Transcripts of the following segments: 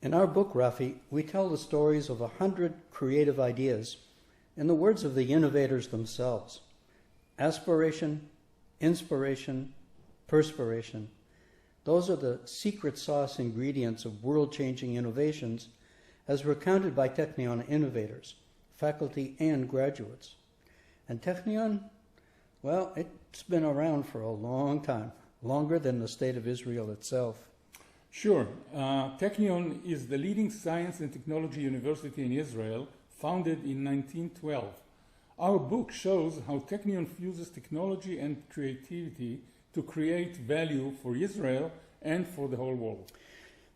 In our book, Rafi, we tell the stories of 100 creative ideas in the words of the innovators themselves. Aspiration, inspiration, perspiration. Those are the secret sauce ingredients of world-changing innovations as recounted by Technion innovators, faculty and graduates. And Technion, well, it's been around for a long time, longer than the State of Israel itself. Sure. Technion is the leading science and technology university in Israel, founded in 1912. Our book shows how Technion fuses technology and creativity to create value for Israel and for the whole world.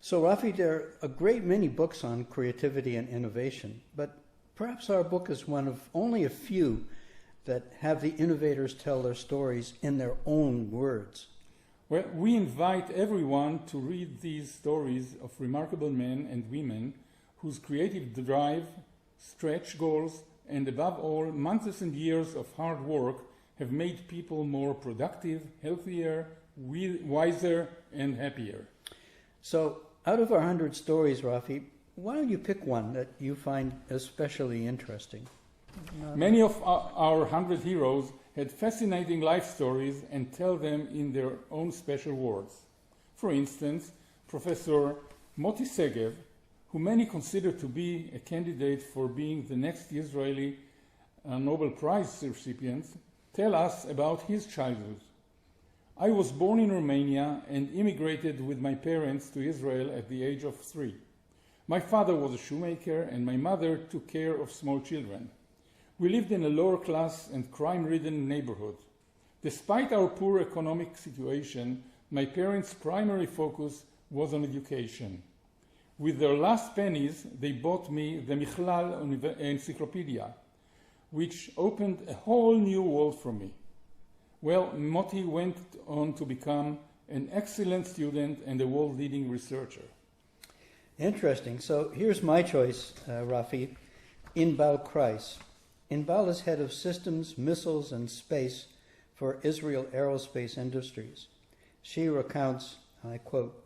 So, Rafi, there are a great many books on creativity and innovation, but perhaps our book is one of only a few that have the innovators tell their stories in their own words. Well, we invite everyone to read these stories of remarkable men and women whose creative drive, stretch goals, and above all, months and years of hard work have made people more productive, healthier, wiser, and happier. So, out of our 100 stories, Rafi, why don't you pick one that you find especially interesting? Many of our 100 heroes had fascinating life stories and tell them in their own special words. For instance, Professor Moti Segev, who many consider to be a candidate for being the next Israeli Nobel Prize recipient, tell us about his childhood. I was born in Romania and immigrated with my parents to Israel at the age of 3. My father was a shoemaker and my mother took care of small children. We lived in a lower class and crime-ridden neighborhood. Despite our poor economic situation, my parents' primary focus was on education. With their last pennies, they bought me the Michlal Encyclopedia, which opened a whole new world for me. Well, Moti went on to become an excellent student and a world-leading researcher. Interesting. So here's my choice, Rafi, Inbal Kreis. Inbal is head of systems, missiles, and space for Israel Aerospace Industries. She recounts, and I quote,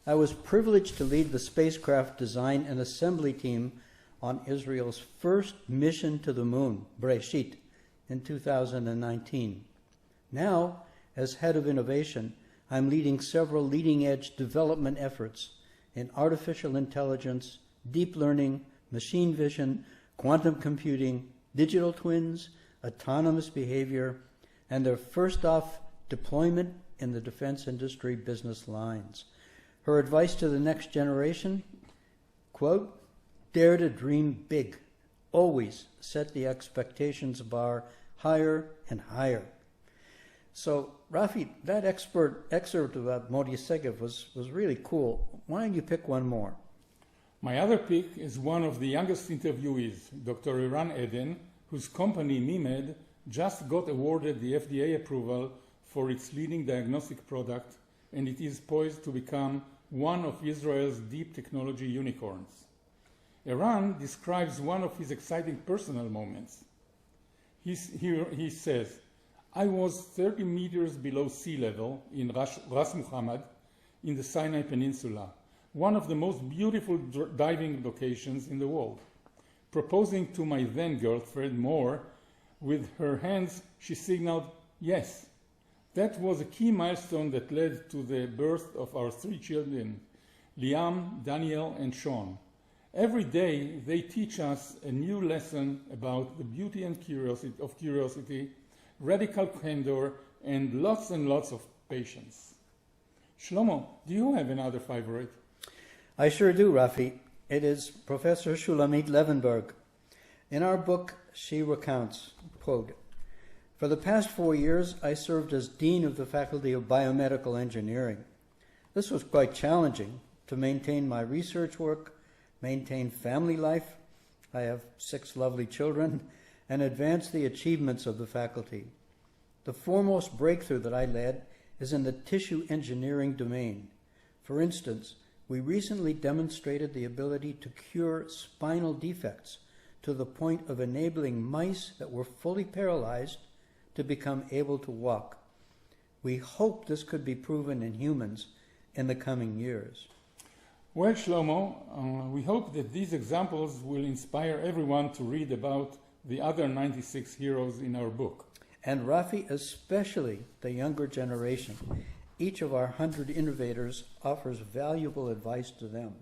"I was privileged to lead the spacecraft design and assembly team on Israel's first mission to the moon, Breshit, in 2019. Now, as head of innovation, I'm leading several leading-edge development efforts in artificial intelligence, deep learning, machine vision, quantum computing, digital twins, autonomous behavior, and their first-off deployment in the defense industry business lines. Her advice to the next generation, quote, dare to dream big. Always set the expectations bar higher and higher." So, Rafi, that excerpt about Moti Segev was really cool. Why don't you pick one more? My other pick is one of the youngest interviewees, Dr. Iran Eden, whose company, Neaman, just got awarded the FDA approval for its leading diagnostic product, and it is poised to become one of Israel's deep technology unicorns. Iran describes one of his exciting personal moments. He says, "I was 30 meters below sea level in Ras Muhammad in the Sinai Peninsula, one of the most beautiful diving locations in the world. Proposing to my then girlfriend Moore, with her hands she signaled yes. That was a key milestone that led to the birth of our 3 children, Liam, Daniel, and Sean. Every day they teach us a new lesson about the beauty and curiosity, radical candor, and lots of patience." Shlomo, do you have another favorite? I sure do, Rafi. It is Professor Shulamit Levenberg. In our book, she recounts, quote, "For the past 4 years, I served as Dean of the Faculty of Biomedical Engineering. This was quite challenging to maintain my research work, maintain family life, I have 6 lovely children, and advance the achievements of the faculty. The foremost breakthrough that I led is in the tissue engineering domain. For instance, we recently demonstrated the ability to cure spinal defects to the point of enabling mice that were fully paralyzed to become able to walk. We hope this could be proven in humans in the coming years." Well, Shlomo, we hope that these examples will inspire everyone to read about the other 96 heroes in our book. And Rafi, especially the younger generation. Each of our 100 innovators offers valuable advice to them.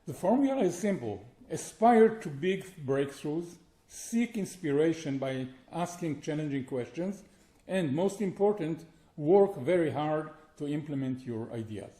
The formula is simple. Aspire to big breakthroughs, seek inspiration by asking challenging questions, and most important, work very hard to implement your ideas.